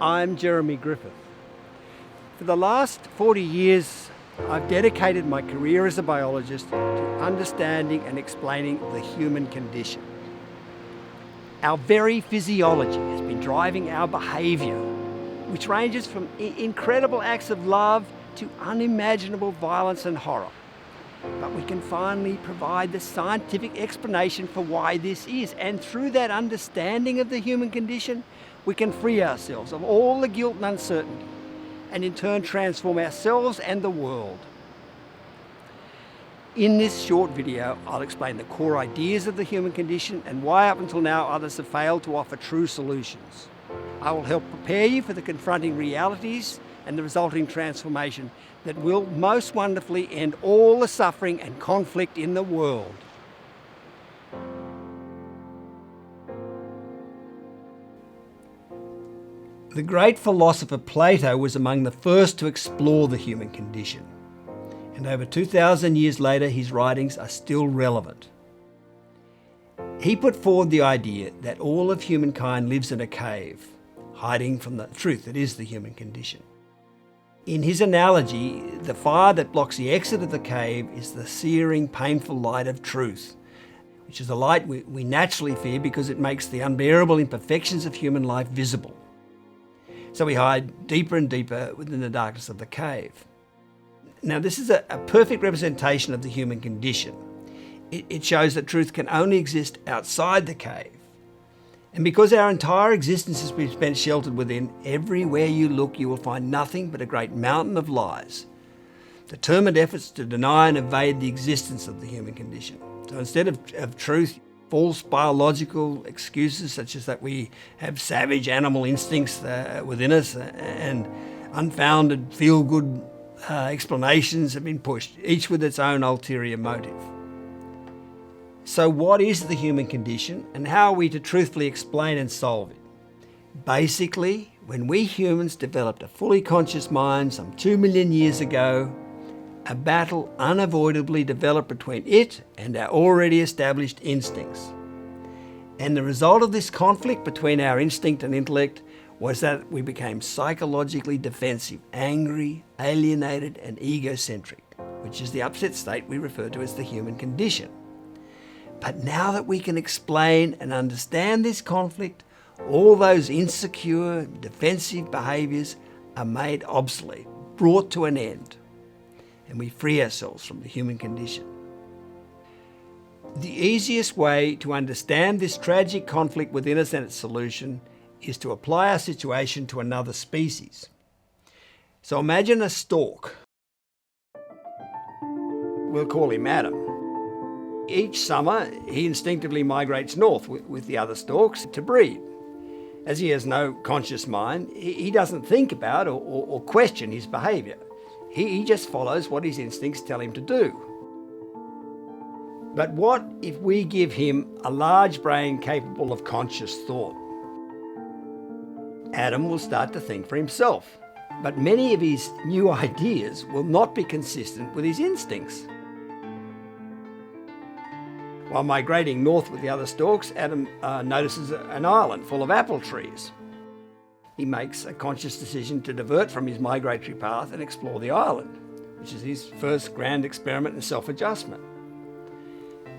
I'm Jeremy Griffith. For the last 40 years, I've dedicated my career as a biologist to understanding and explaining the human condition. Our very physiology has been driving our behaviour, which ranges from incredible acts of love to unimaginable violence and horror. But we can finally provide the scientific explanation for why this is, and through that understanding of the human condition, we can free ourselves of all the guilt and uncertainty, and in turn transform ourselves and the world. In this short video, I'll explain the core ideas of the human condition and why up until now others have failed to offer true solutions. I will help prepare you for the confronting realities and the resulting transformation that will most wonderfully end all the suffering and conflict in the world. The great philosopher Plato was among the first to explore the human condition. And over 2,000 years later, his writings are still relevant. He put forward the idea that all of humankind lives in a cave, hiding from the truth that is the human condition. In his analogy, the fire that blocks the exit of the cave is the searing, painful light of truth, which is a light we naturally fear because it makes the unbearable imperfections of human life visible. So we hide deeper and deeper within the darkness of the cave. Now, this is a perfect representation of the human condition. It shows that truth can only exist outside the cave. And because our entire existence has been spent sheltered within, everywhere you look you will find nothing but a great mountain of lies, determined efforts to deny and evade the existence of the human condition. So instead of truth, false biological excuses such as that we have savage animal instincts within us and unfounded feel-good explanations have been pushed, each with its own ulterior motive. So what is the human condition and how are we to truthfully explain and solve it? Basically, when we humans developed a fully conscious mind some 2 million years ago, a battle unavoidably developed between it and our already established instincts. And the result of this conflict between our instinct and intellect was that we became psychologically defensive, angry, alienated, and egocentric, which is the upset state we refer to as the human condition. But now that we can explain and understand this conflict, all those insecure, defensive behaviours are made obsolete, brought to an end, and we free ourselves from the human condition. The easiest way to understand this tragic conflict within us and its solution is to apply our situation to another species. So imagine a stork. We'll call him Adam. Each summer, he instinctively migrates north with the other storks to breed. As he has no conscious mind, he doesn't think about or question his behaviour. He just follows what his instincts tell him to do. But what if we give him a large brain capable of conscious thought? Adam will start to think for himself, but many of his new ideas will not be consistent with his instincts. While migrating north with the other storks, Adam notices an island full of apple trees. He makes a conscious decision to divert from his migratory path and explore the island, which is his first grand experiment in self-adjustment.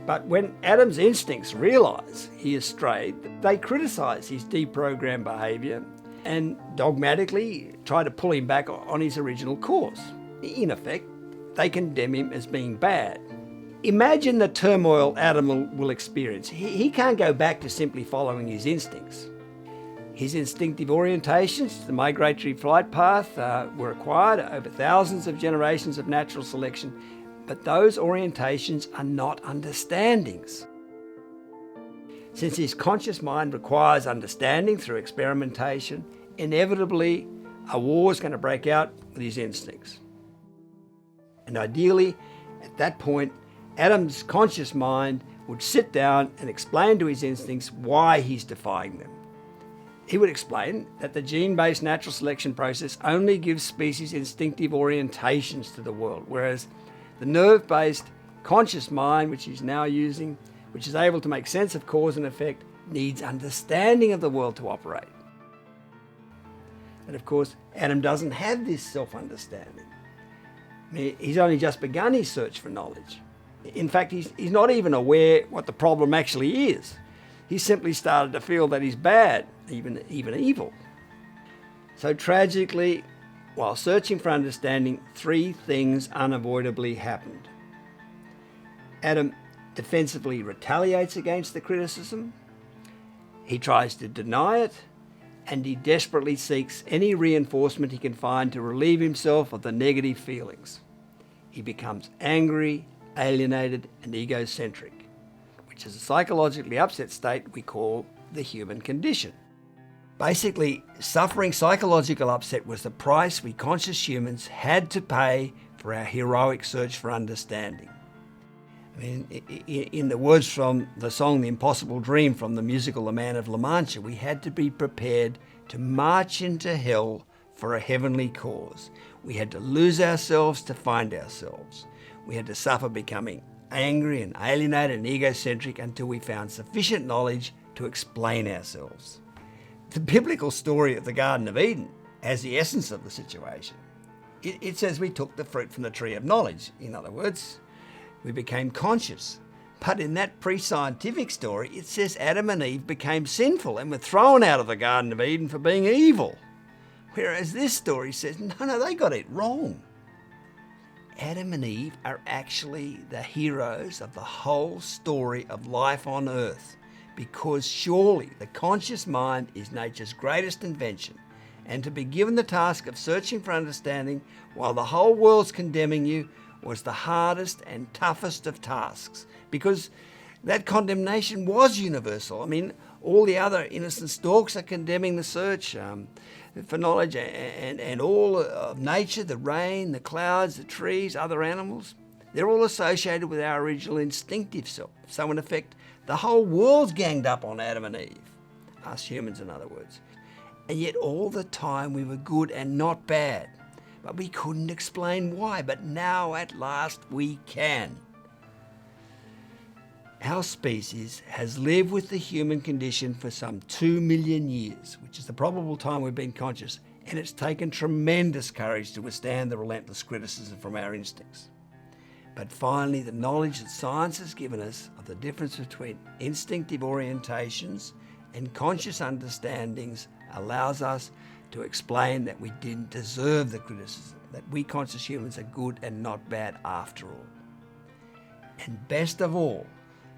But when Adam's instincts realise he has strayed, they criticise his deprogrammed behaviour and dogmatically try to pull him back on his original course. In effect, they condemn him as being bad. Imagine the turmoil Adam will experience. He can't go back to simply following his instincts. His instinctive orientations to the migratory flight path were acquired over thousands of generations of natural selection, but those orientations are not understandings. Since his conscious mind requires understanding through experimentation, inevitably a war is going to break out with his instincts. And ideally, at that point, Adam's conscious mind would sit down and explain to his instincts why he's defying them. He would explain that the gene-based natural selection process only gives species instinctive orientations to the world, whereas the nerve-based conscious mind, which he's now using, which is able to make sense of cause and effect, needs understanding of the world to operate. But of course, Adam doesn't have this self-understanding. I mean, he's only just begun his search for knowledge. In fact, he's not even aware what the problem actually is. He simply started to feel that he's bad, even evil. So tragically, while searching for understanding, three things unavoidably happened. Adam defensively retaliates against the criticism, he tries to deny it, and he desperately seeks any reinforcement he can find to relieve himself of the negative feelings. He becomes angry, alienated, and egocentric, which is a psychologically upset state we call the human condition. Basically, suffering psychological upset was the price we conscious humans had to pay for our heroic search for understanding. I mean, in the words from the song The Impossible Dream from the musical The Man of La Mancha, we had to be prepared to march into hell for a heavenly cause. We had to lose ourselves to find ourselves. We had to suffer becoming angry and alienated and egocentric until we found sufficient knowledge to explain ourselves. The biblical story of the Garden of Eden has the essence of the situation. It says we took the fruit from the tree of knowledge. In other words, we became conscious. But in that pre-scientific story, it says Adam and Eve became sinful and were thrown out of the Garden of Eden for being evil. Whereas this story says, no, they got it wrong. Adam and Eve are actually the heroes of the whole story of life on earth, because surely the conscious mind is nature's greatest invention, and to be given the task of searching for understanding while the whole world's condemning you was the hardest and toughest of tasks, because that condemnation was universal. I mean, all the other innocent stalks are condemning the search for knowledge, and all of nature, the rain, the clouds, the trees, other animals, they're all associated with our original instinctive self. So in effect, the whole world's ganged up on Adam and Eve, us humans in other words. And yet all the time we were good and not bad. But we couldn't explain why. But now at last we can. Our species has lived with the human condition for some 2 million years, which is the probable time we've been conscious, and it's taken tremendous courage to withstand the relentless criticism from our instincts. But finally, the knowledge that science has given us of the difference between instinctive orientations and conscious understandings allows us to explain that we didn't deserve the criticism, that we conscious humans are good and not bad after all. And best of all,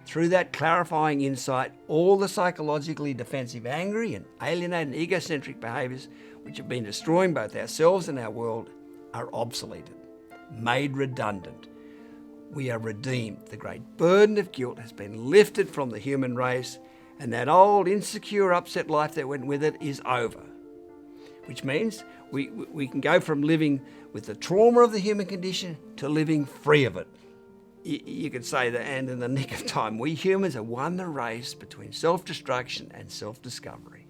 through that clarifying insight, all the psychologically defensive, angry and alienated and egocentric behaviours which have been destroying both ourselves and our world are obsoleted, made redundant. We are redeemed. The great burden of guilt has been lifted from the human race, and that old, insecure, upset life that went with it is over. Which means we can go from living with the trauma of the human condition to living free of it. You could say that, and in the nick of time, we humans have won the race between self-destruction and self-discovery.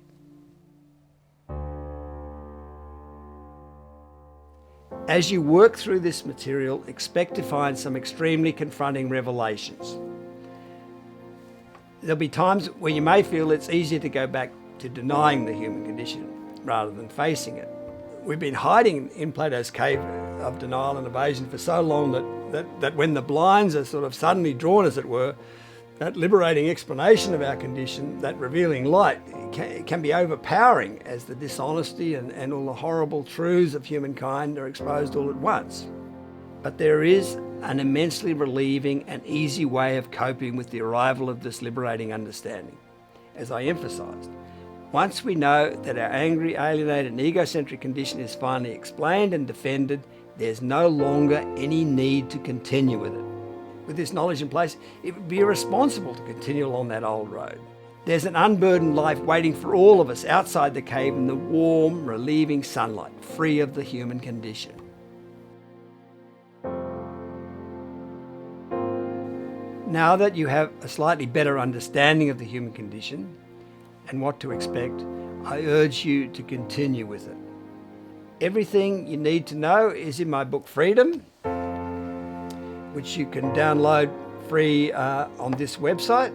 As you work through this material, expect to find some extremely confronting revelations. There'll be times where you may feel it's easier to go back to denying the human condition rather than facing it. We've been hiding in Plato's cave of denial and evasion for so long that when the blinds are sort of suddenly drawn, as it were, that liberating explanation of our condition, that revealing light, can be overpowering as the dishonesty and all the horrible truths of humankind are exposed all at once. But there is an immensely relieving and easy way of coping with the arrival of this liberating understanding. As I emphasised, once we know that our angry, alienated and egocentric condition is finally explained and defended, there's no longer any need to continue with it. With this knowledge in place, it would be irresponsible to continue along that old road. There's an unburdened life waiting for all of us outside the cave in the warm, relieving sunlight, free of the human condition. Now that you have a slightly better understanding of the human condition and what to expect, I urge you to continue with it. Everything you need to know is in my book Freedom, which you can download free on this website,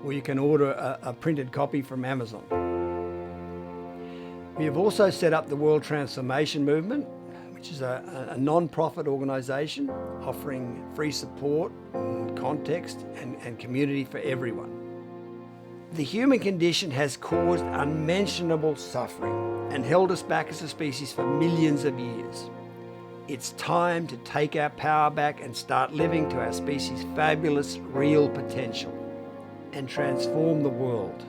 or you can order a printed copy from Amazon. We have also set up the World Transformation Movement, which is a non-profit organisation offering free support, and context and community for everyone. The human condition has caused unmentionable suffering and held us back as a species for millions of years. It's time to take our power back and start living to our species' fabulous, real potential and transform the world.